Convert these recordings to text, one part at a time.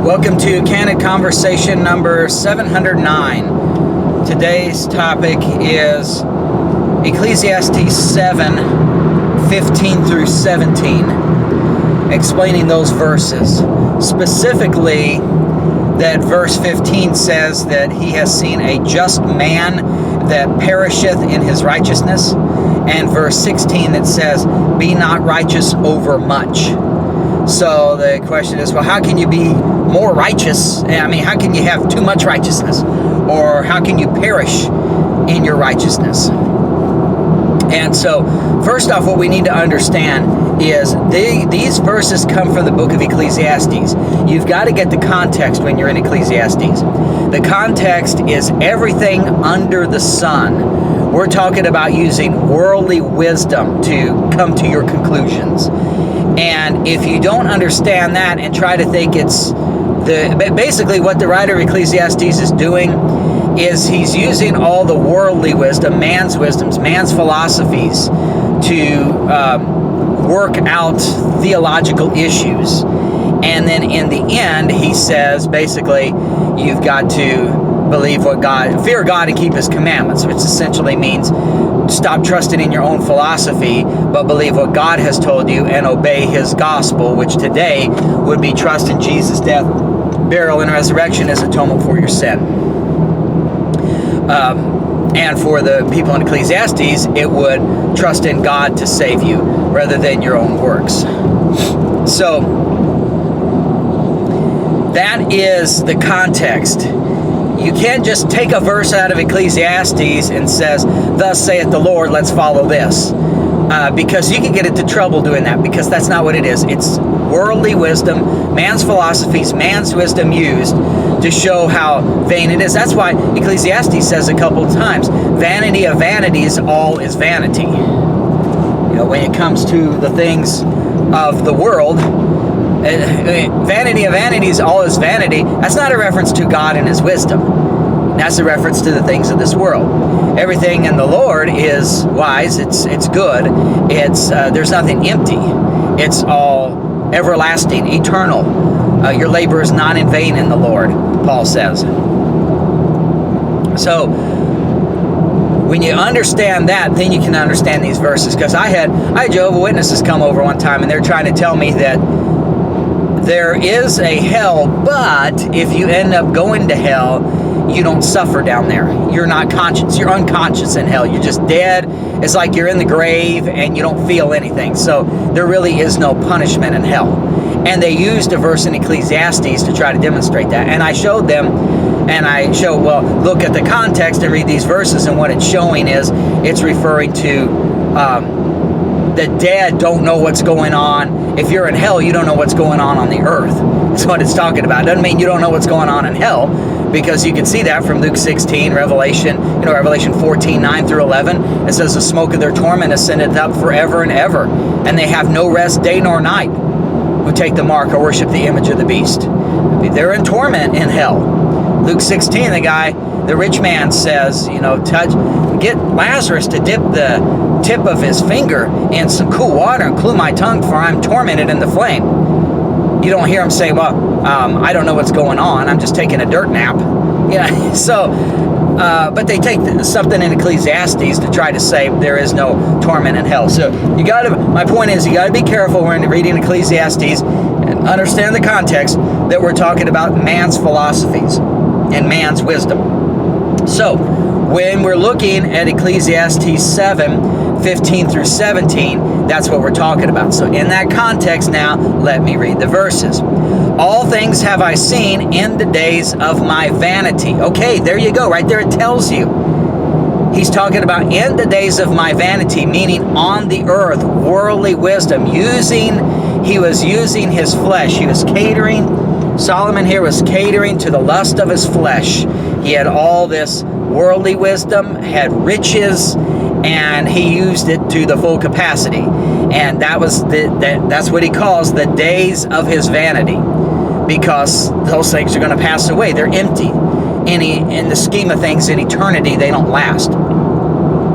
Welcome to Candid Conversation number 709. Today's topic is Ecclesiastes 7:15 through 17, explaining those verses. Specifically, that verse 15 says that he has seen a just man that perisheth in his righteousness, and verse 16 that says, be not righteous over much. So the question is, well, how can you be more righteous? I mean, how can you have too much righteousness? Or how can you perish in your righteousness? And so, first off, what we need to understand is these verses come from the book of Ecclesiastes. You've got to get the context when you're in Ecclesiastes. The context is everything under the sun. We're talking about using worldly wisdom to come to your conclusions. And if you don't understand that and try to think it's basically what the writer of Ecclesiastes is doing is he's using all the worldly wisdom, man's wisdoms, man's philosophies to work out theological issues. And then in the end, he says, basically, you've got to fear God and keep his commandments, which essentially means stop trusting in your own philosophy, but believe what God has told you and obey his gospel, which today would be trust in Jesus' death, burial, and resurrection as atonement for your sin. And for the people in Ecclesiastes, it would trust in God to save you rather than your own works. So that is the context. You can't just take a verse out of Ecclesiastes and says, thus saith the Lord, let's follow this. Because you can get into trouble doing that, because that's not what it is. It's worldly wisdom, man's philosophies, man's wisdom used to show how vain it is. That's why Ecclesiastes says a couple of times, vanity of vanities, all is vanity. You know, when it comes to the things of the world, vanity of vanities, all is vanity. That's not a reference to God and his wisdom. That's a reference to the things of this world. Everything in the Lord is wise. It's good. There's nothing empty. It's all everlasting, eternal. Your labor is not in vain in the Lord, Paul says. So when you understand that, then you can understand these verses. Because I had Jehovah's Witnesses come over one time, and they're trying to tell me that there is a hell, but if you end up going to hell, you don't suffer down there. You're not conscious. You're unconscious in hell. You're just dead. It's like you're in the grave and you don't feel anything. So there really is no punishment in hell. And they used a verse in Ecclesiastes to try to demonstrate that. And I showed them, well, look at the context and read these verses, and what it's showing is it's referring to the dead don't know what's going on. If you're in hell, you don't know what's going on the earth. That's what it's talking about. It doesn't mean you don't know what's going on in hell, because you can see that from Luke 16, Revelation 14, 9 through 11. It says the smoke of their torment ascended up forever and ever, and they have no rest day nor night who take the mark or worship the image of the beast. They're in torment in hell. Luke 16, the rich man says, get Lazarus to dip the tip of his finger in some cool water and cool my tongue, for I'm tormented in the flame. You don't hear him say, well, I don't know what's going on. I'm just taking a dirt nap. Yeah. So, but they take something in Ecclesiastes to try to say there is no torment in hell. So my point is, you got to be careful when reading Ecclesiastes and understand the context that we're talking about man's philosophies and man's wisdom. So, when we're looking at Ecclesiastes 7:15 through 17, that's what we're talking about. So in that context now, let me read the verses. All things have I seen in the days of my vanity. Okay, there you go. Right there it tells you. He's talking about in the days of my vanity, meaning on the earth, worldly wisdom. He was using his flesh. Solomon here was catering to the lust of his flesh. He had all this worldly wisdom, had riches, and he used it to the full capacity. And that's what he calls the days of his vanity, because those things are going to pass away. They're empty. In the scheme of things, in eternity, they don't last.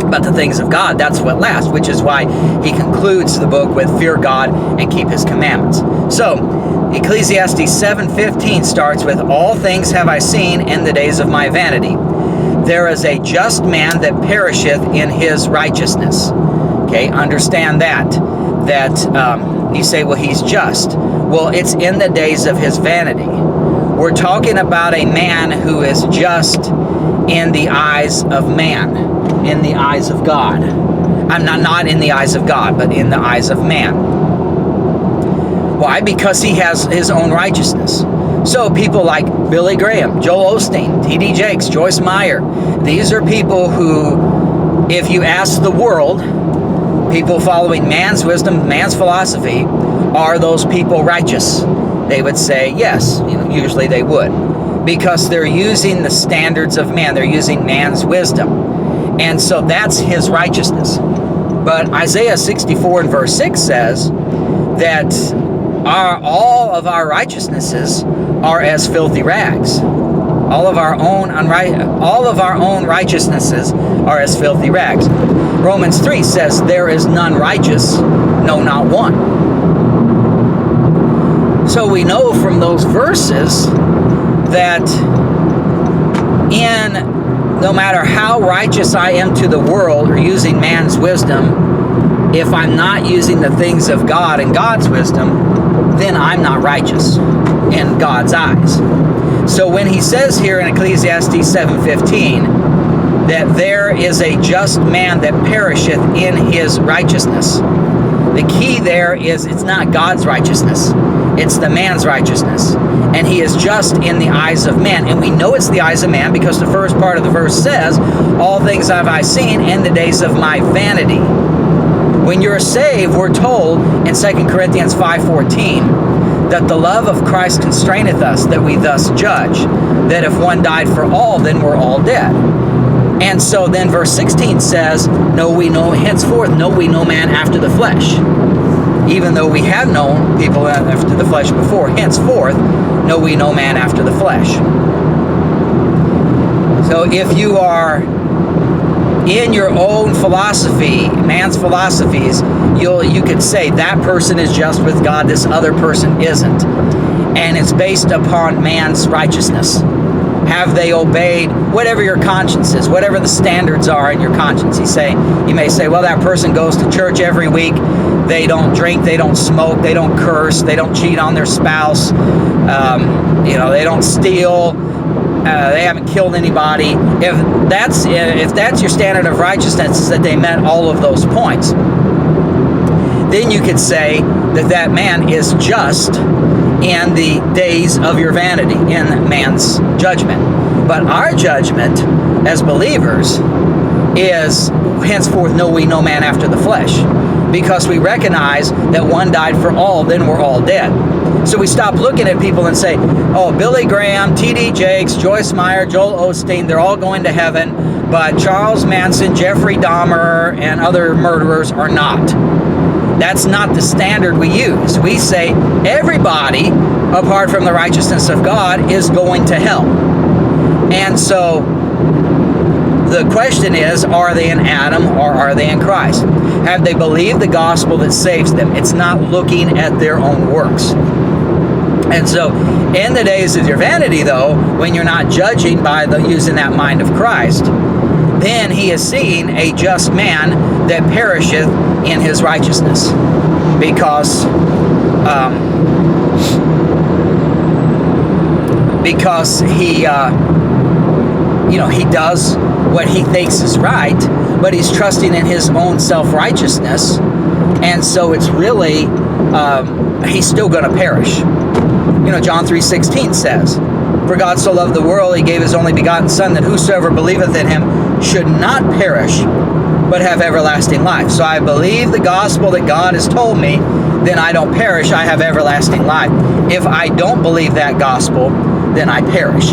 But the things of God, that's what lasts, which is why he concludes the book with fear God and keep his commandments. So Ecclesiastes 7:15 starts with, all things have I seen in the days of my vanity. There is a just man that perisheth in his righteousness. Okay, understand that. You say, well, he's just. Well, it's in the days of his vanity. We're talking about a man who is just in the eyes of man, in the eyes of God. I'm not in the eyes of God, but in the eyes of man. Why? Because he has his own righteousness. So people like Billy Graham, Joel Osteen, T.D. Jakes, Joyce Meyer, these are people who, if you ask the world, people following man's wisdom, man's philosophy, are those people righteous? They would say yes. Usually they would, because they're using the standards of man. They're using man's wisdom, and so that's his righteousness. But Isaiah 64 and verse 6 says that all of our righteousnesses are as filthy rags. All of our own righteousnesses are as filthy rags. Romans 3 says, there is none righteous, no, not one. So we know from those verses that no matter how righteous I am to the world or using man's wisdom, if I'm not using the things of God and God's wisdom, then I'm not righteous in God's eyes. So when he says here in Ecclesiastes 7:15 that there is a just man that perisheth in his righteousness, the key there is it's not God's righteousness, it's the man's righteousness. And he is just in the eyes of man. And we know it's the eyes of man because the first part of the verse says, all things have I seen in the days of my vanity. When you're saved, we're told in 2 Corinthians 5:14 that the love of Christ constraineth us, that we thus judge, that if one died for all, then we're all dead. And so then verse 16 says, henceforth know we no man after the flesh. Even though we have known people after the flesh before, henceforth know we no man after the flesh. So if you are in your own philosophy, man's philosophies, you could say that person is just with God, this other person isn't. And it's based upon man's righteousness. Have they obeyed whatever your conscience is, whatever the standards are in your conscience? You may say, well, that person goes to church every week. They don't drink, they don't smoke, they don't curse, they don't cheat on their spouse, they don't steal, they haven't killed anybody. If that's your standard of righteousness, is that they met all of those points, then you could say that man is just in the days of your vanity, in man's judgment. But our judgment as believers is, henceforth know we no man after the flesh, because we recognize that one died for all, then we're all dead. So we stop looking at people and say, oh, Billy Graham, T.D. Jakes, Joyce Meyer, Joel Osteen, they're all going to heaven, but Charles Manson, Jeffrey Dahmer, and other murderers are not. That's not the standard we use. We say everybody, apart from the righteousness of God, is going to hell. And so the question is, are they in Adam or are they in Christ? Have they believed the gospel that saves them? It's not looking at their own works. And so in the days of your vanity, though, when you're not judging by using that mind of Christ, then he is seeing a just man that perisheth in his righteousness, because he does what he thinks is right, but he's trusting in his own self-righteousness, and so it's really he's still going to perish. John 3:16 says, for God so loved the world, he gave his only begotten Son, that whosoever believeth in him should not perish, but have everlasting life. So I believe the gospel that God has told me, then I don't perish, I have everlasting life. If I don't believe that gospel, then I perish.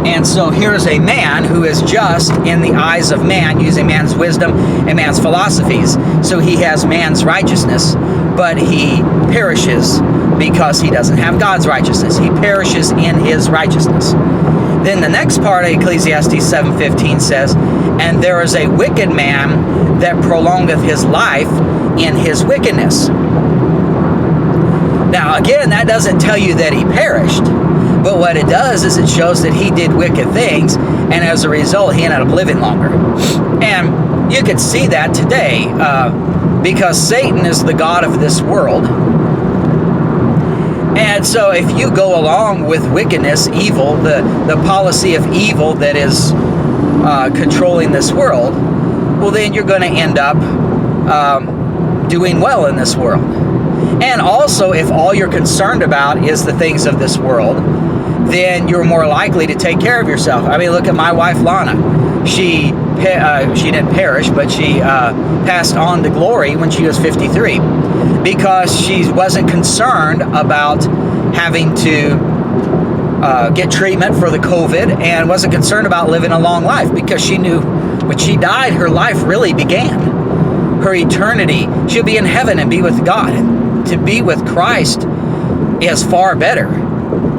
And so here's a man who is just in the eyes of man, using man's wisdom and man's philosophies. So he has man's righteousness, but he perishes because he doesn't have God's righteousness. He perishes in his righteousness. Then the next part of Ecclesiastes 7:15 says, and there is a wicked man that prolongeth his life in his wickedness. Now, again, that doesn't tell you that he perished. But what it does is it shows that he did wicked things, and as a result, he ended up living longer. And you can see that today, because Satan is the god of this world. And so if you go along with wickedness, evil, the policy of evil that is controlling this world, well, then you're going to end up doing well in this world. And also, if all you're concerned about is the things of this world, then you're more likely to take care of yourself. I mean, look at my wife, Lana. She didn't perish, but she passed on to glory when she was 53 because she wasn't concerned about having to get treatment for the COVID and wasn't concerned about living a long life because she knew when she died, her life really began. Her eternity, she'll be in heaven and be with God. To be with Christ is far better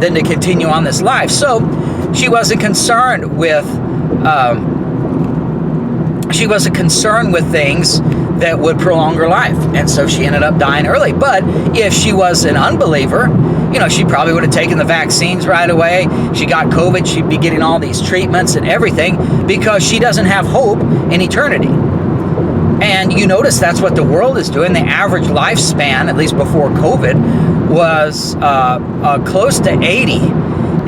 than to continue on this life. So she wasn't concerned with things that would prolong her life, and so she ended up dying early. But if she was an unbeliever, she probably would have taken the vaccines right away. She got COVID, she'd be getting all these treatments and everything because she doesn't have hope in eternity. And you notice that's what the world is doing. The average lifespan, at least before COVID, was close to 80.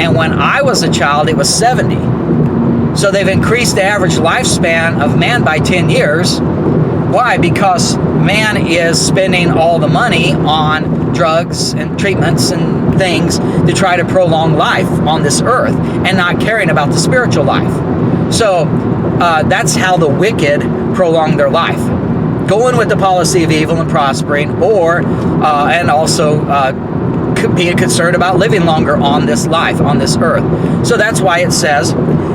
And when I was a child, it was 70. So they've increased the average lifespan of man by 10 years. Why? Because man is spending all the money on drugs and treatments and things to try to prolong life on this earth and not caring about the spiritual life. So that's how the wicked prolong their life, going with the policy of evil and prospering, and also being concerned about living longer on this life, on this earth. So that's why it says,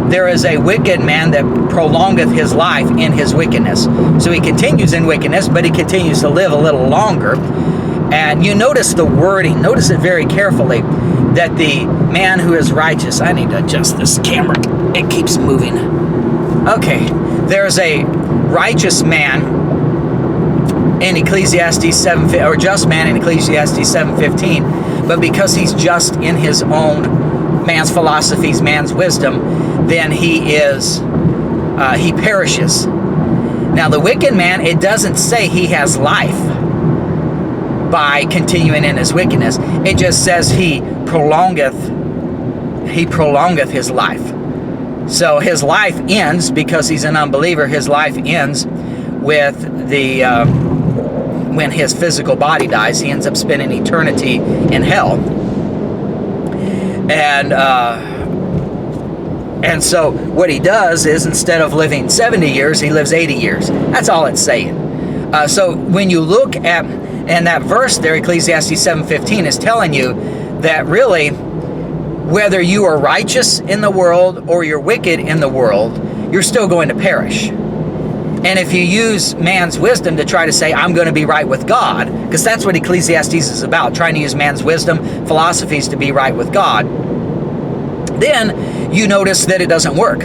there is a wicked man that prolongeth his life in his wickedness. So he continues in wickedness, but he continues to live a little longer. And you notice the wording, notice it very carefully, that the man who is righteous, I need to adjust this camera, it keeps moving. Okay, there's a righteous man in Ecclesiastes 7, or just man in Ecclesiastes 7:15, but because he's just in his own man's philosophies, man's wisdom, then he perishes. Now the wicked man, it doesn't say he has life by continuing in his wickedness. It just says he prolongeth his life. So his life ends because he's an unbeliever. His life ends with when his physical body dies. He ends up spending eternity in hell. And so what he does is, instead of living 70 years, he lives 80 years. That's all it's saying. So when you look at, and that verse there, Ecclesiastes 7:15, is telling you that really, whether you are righteous in the world or you're wicked in the world, you're still going to perish. And if you use man's wisdom to try to say, I'm going to be right with God, because that's what Ecclesiastes is about, trying to use man's wisdom, philosophies to be right with God, then you notice that it doesn't work.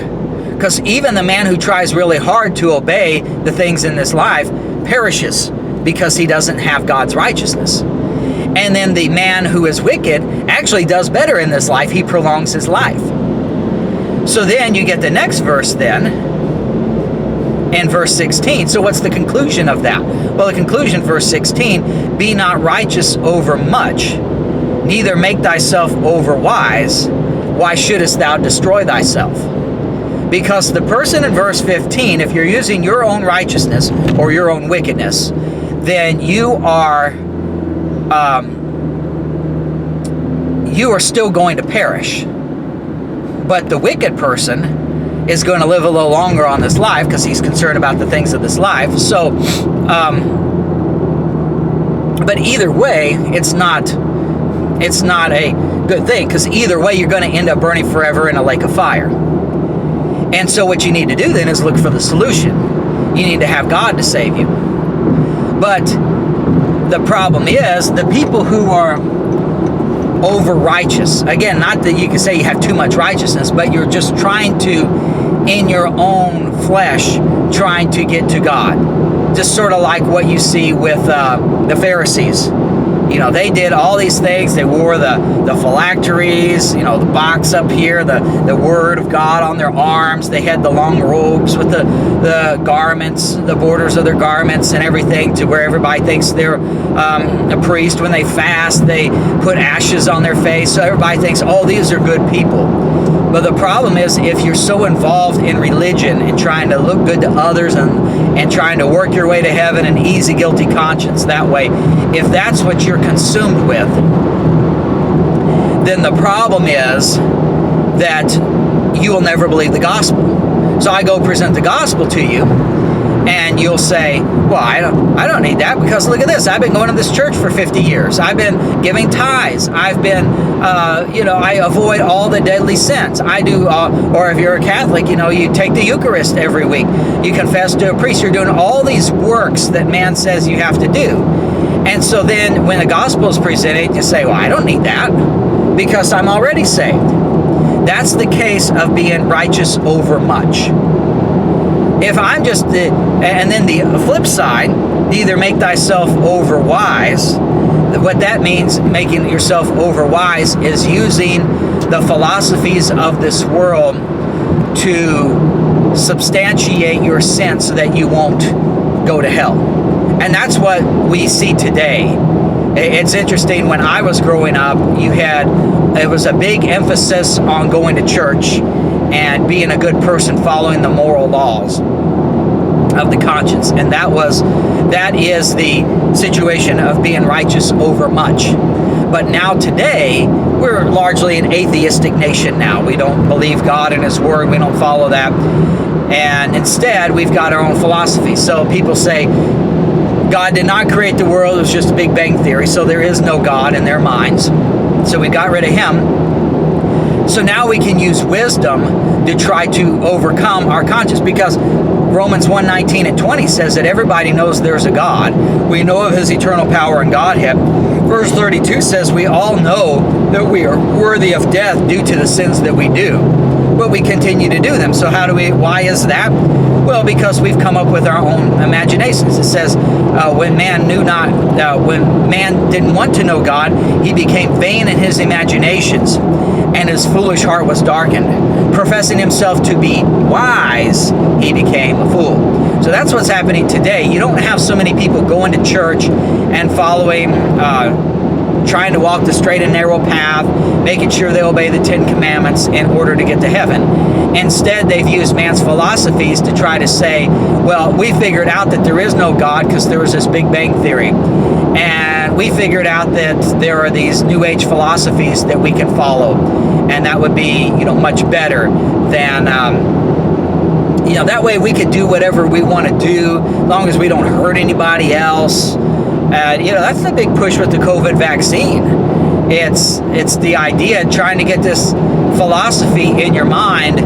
Because even the man who tries really hard to obey the things in this life perishes because he doesn't have God's righteousness. And then the man who is wicked actually does better in this life. He prolongs his life. So then you get the next verse then, in verse 16. So what's the conclusion of that? Well, the conclusion, verse 16, be not righteous over much, neither make thyself over wise. Why shouldest thou destroy thyself? Because the person in verse 15, if you're using your own righteousness or your own wickedness, then you are still going to perish. But the wicked person is going to live a little longer on this life because he's concerned about the things of this life. So, but either way, it's not a good thing, because either way, you're going to end up burning forever in a lake of fire. And so what you need to do then is look for the solution. You need to have God to save you. But the problem is, the people who are over righteous, again, not that you can say you have too much righteousness, but you're just trying to, in your own flesh, trying to get to God. Just sort of like what you see with the Pharisees. they did all these things. They wore the phylacteries, the box up here, the word of God on their arms. They had the long robes with the garments, the borders of their garments and everything, to where everybody thinks they're a priest. When they fast, they put ashes on their face, so everybody thinks, oh, these are good people. But the problem is, if you're so involved in religion and trying to look good to others and trying to work your way to heaven, an easy, guilty conscience that way, if that's what you're consumed with, then the problem is that you will never believe the gospel. So I go present the gospel to you, and you'll say, well, I don't need that, because look at this. I've been going to this church for 50 years. I've been giving tithes. I've been, I avoid all the deadly sins. I do, or if you're a Catholic, you take the Eucharist every week. You confess to a priest. You're doing all these works that man says you have to do. And so then when the gospel is presented, you say, well, I don't need that, because I'm already saved. That's the case of being righteous over much. If I'm just, and then the flip side, either make thyself over wise. What that means, making yourself over wise, is using the philosophies of this world to substantiate your sin so that you won't go to hell. And that's what we see today. It's interesting, when I was growing up, it was a big emphasis on going to church and being a good person, following the moral laws of the conscience. And that is the situation of being righteous over much. But now today, we're largely an atheistic nation now. We don't believe God and His Word. We don't follow that. And instead, we've got our own philosophy. So people say, God did not create the world. It was just a Big Bang Theory. So there is no God in their minds. So we got rid of Him. So now we can use wisdom to try to overcome our conscience, because Romans 1:19 and 20 says that everybody knows there's a God. We know of His eternal power and Godhead. Verse 32 says we all know that we are worthy of death due to the sins that we do, but we continue to do them. So why is that? Well, because we've come up with our own imaginations. It says when man didn't want to know God, he became vain in his imaginations, and his foolish heart was darkened. Professing himself to be wise, he became a fool. So that's what's happening today. You don't have so many people going to church and following, trying to walk the straight and narrow path, making sure they obey the 10 Commandments in order to get to heaven. Instead, they've used man's philosophies to try to say, well, we figured out that there is no God because there was this Big Bang Theory. And we figured out that there are these New Age philosophies that we can follow. And that would be, much better than, that way we could do whatever we want to do, as long as we don't hurt anybody else. That's the big push with the COVID vaccine. It's the idea, trying to get this philosophy in your mind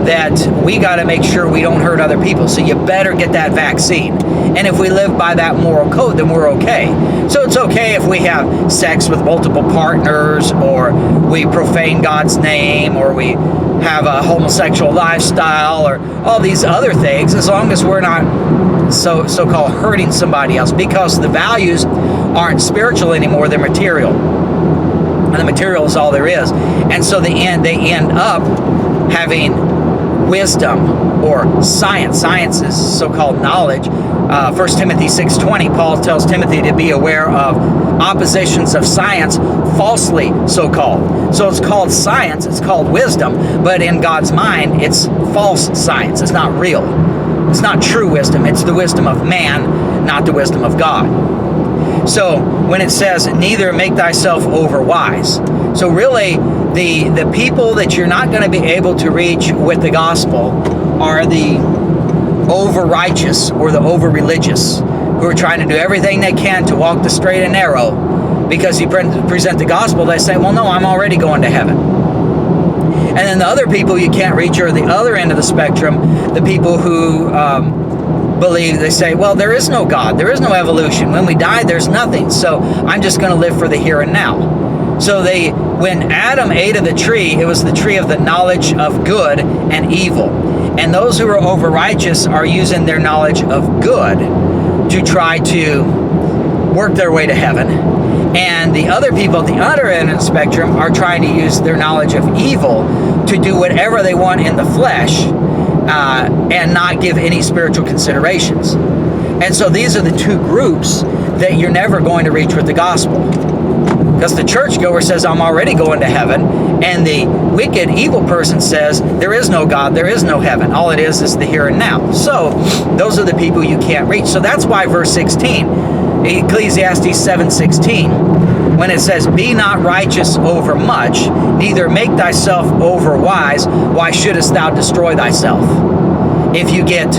that we got to make sure we don't hurt other people. So you better get that vaccine. And if we live by that moral code, then we're okay. So it's okay if we have sex with multiple partners, or we profane God's name, or we have a homosexual lifestyle, or all these other things, as long as we're not so-called hurting somebody else, because the values aren't spiritual anymore, they're material. And the material is all there is. And so they end up having wisdom or science. Science is so-called knowledge. 1 Timothy 6:20, Paul tells Timothy to be aware of oppositions of science, falsely so-called. So it's called science, it's called wisdom, but in God's mind, it's false science. It's not real. It's not true wisdom. It's the wisdom of man, not the wisdom of God. So when it says, neither make thyself over wise. So really, the people that you're not going to be able to reach with the gospel are the over-righteous or the over-religious, who are trying to do everything they can to walk the straight and narrow. Because you present the gospel, they say, well, no, I'm already going to heaven. And then the other people you can't reach are the other end of the spectrum, the people who believe, they say, well, there is no God, there is no evolution. When we die, there's nothing, so I'm just going to live for the here and now. So when Adam ate of the tree, it was the tree of the knowledge of good and evil. And those who are over-righteous are using their knowledge of good to try to work their way to heaven. And the other people at the other end of the spectrum are trying to use their knowledge of evil to do whatever they want in the flesh and not give any spiritual considerations. And so these are the two groups that you're never going to reach with the gospel. Because the churchgoer says, I'm already going to heaven. And the wicked, evil person says, there is no God, there is no heaven. All it is the here and now. So those are the people you can't reach. So that's why verse 16, Ecclesiastes 7:16, when it says, be not righteous over much, neither make thyself over wise, why shouldest thou destroy thyself? If you get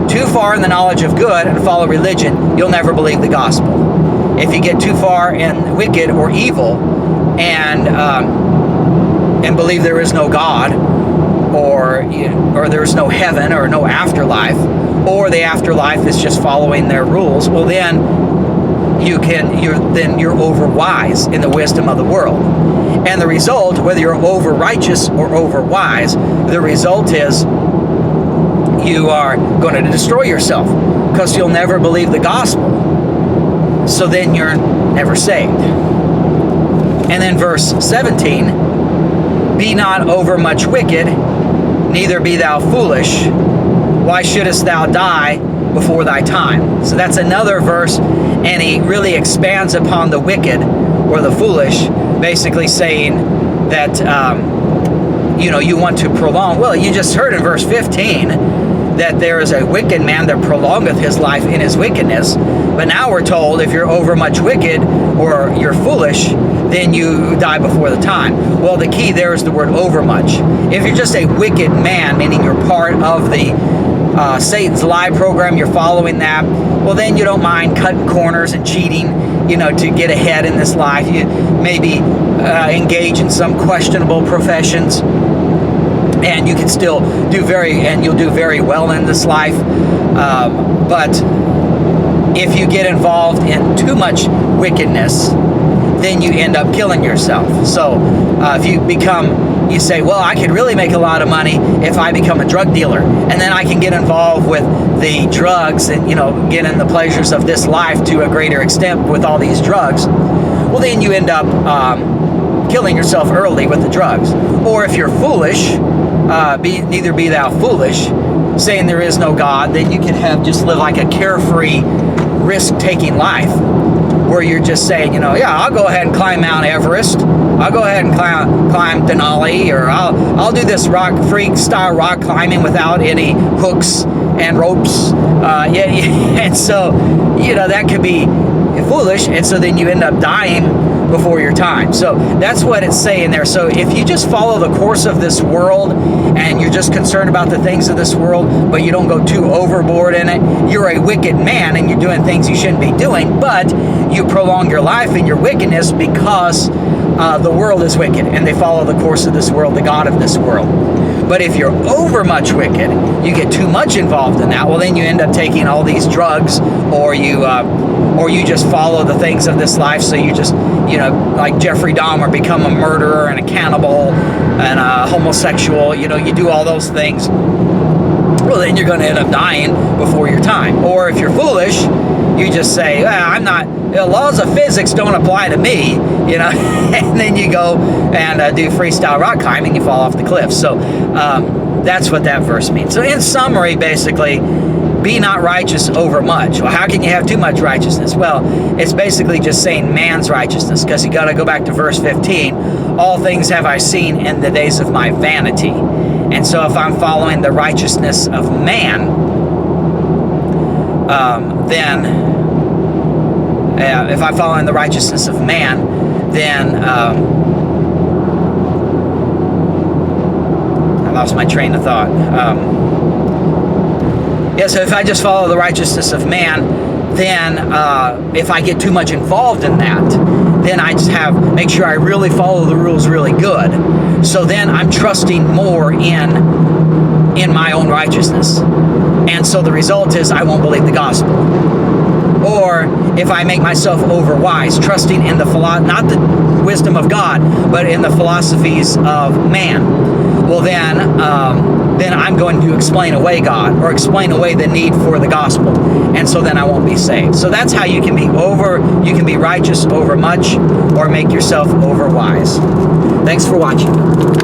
too far in the knowledge of good and follow religion, you'll never believe the gospel. If you get too far in wicked or evil and believe there is no God, or there is no heaven or no afterlife, or the afterlife is just following their rules, well then you're over wise in the wisdom of the world. And the result, whether you're over righteous or over wise, the result is you are going to destroy yourself because you'll never believe the gospel. So then you're never saved. And then verse 17, be not over much wicked, neither be thou foolish. Why shouldest thou die before thy time? So that's another verse, and he really expands upon the wicked or the foolish, basically saying that, you want to prolong. Well, you just heard in verse 15 that there is a wicked man that prolongeth his life in his wickedness. But now we're told if you're over much wicked or you're foolish, then you die before the time. Well, the key there is the word overmuch. If you're just a wicked man, meaning you're part of the Satan's lie program, you're following that, well, then you don't mind cutting corners and cheating, to get ahead in this life. You maybe engage in some questionable professions, and you can still you'll do very well in this life. But if you get involved in too much wickedness, then you end up killing yourself. So if you say, well, I could really make a lot of money if I become a drug dealer, and then I can get involved with the drugs and, get in the pleasures of this life to a greater extent with all these drugs. Well, then you end up killing yourself early with the drugs. Or if you're foolish, neither be thou foolish, saying there is no God, then you can just live like a carefree, risk-taking life, where you're just saying, I'll go ahead and climb Mount Everest, I'll go ahead and climb Denali, or I'll do this freestyle rock climbing without any hooks and ropes, and so that could be foolish, and so then you end up dying before your time. So that's what it's saying there. So if you just follow the course of this world and you're just concerned about the things of this world, but you don't go too overboard in it, you're a wicked man and you're doing things you shouldn't be doing, but you prolong your life in your wickedness because the world is wicked and they follow the course of this world, the God of this world. But if you're over much wicked, you get too much involved in that, well then you end up taking all these drugs, or you just follow the things of this life, so you just, like Jeffrey Dahmer, become a murderer and a cannibal and a homosexual, you do all those things. Well, then you're going to end up dying before your time. Or if you're foolish, you just say, I'm not, the laws of physics don't apply to me, and then you go and do freestyle rock climbing, you fall off the cliff. So that's what that verse means. So in summary, basically, be not righteous over much. Well, how can you have too much righteousness? Well, it's basically just saying man's righteousness, because you got to go back to verse 15. All things have I seen in the days of my vanity. And so if I'm following the righteousness of man, then if I'm following the righteousness of man, then I lost my train of thought. So if I just follow the righteousness of man, then if I get too much involved in that, then I just make sure I really follow the rules really good. So then I'm trusting more in my own righteousness. And so the result is I won't believe the gospel. Or if I make myself overwise, trusting in not the wisdom of God, but in the philosophies of man, well then then I'm going to explain away God or explain away the need for the gospel. And so then I won't be saved. So that's how you can be righteous over much or make yourself over wise. Thanks for watching.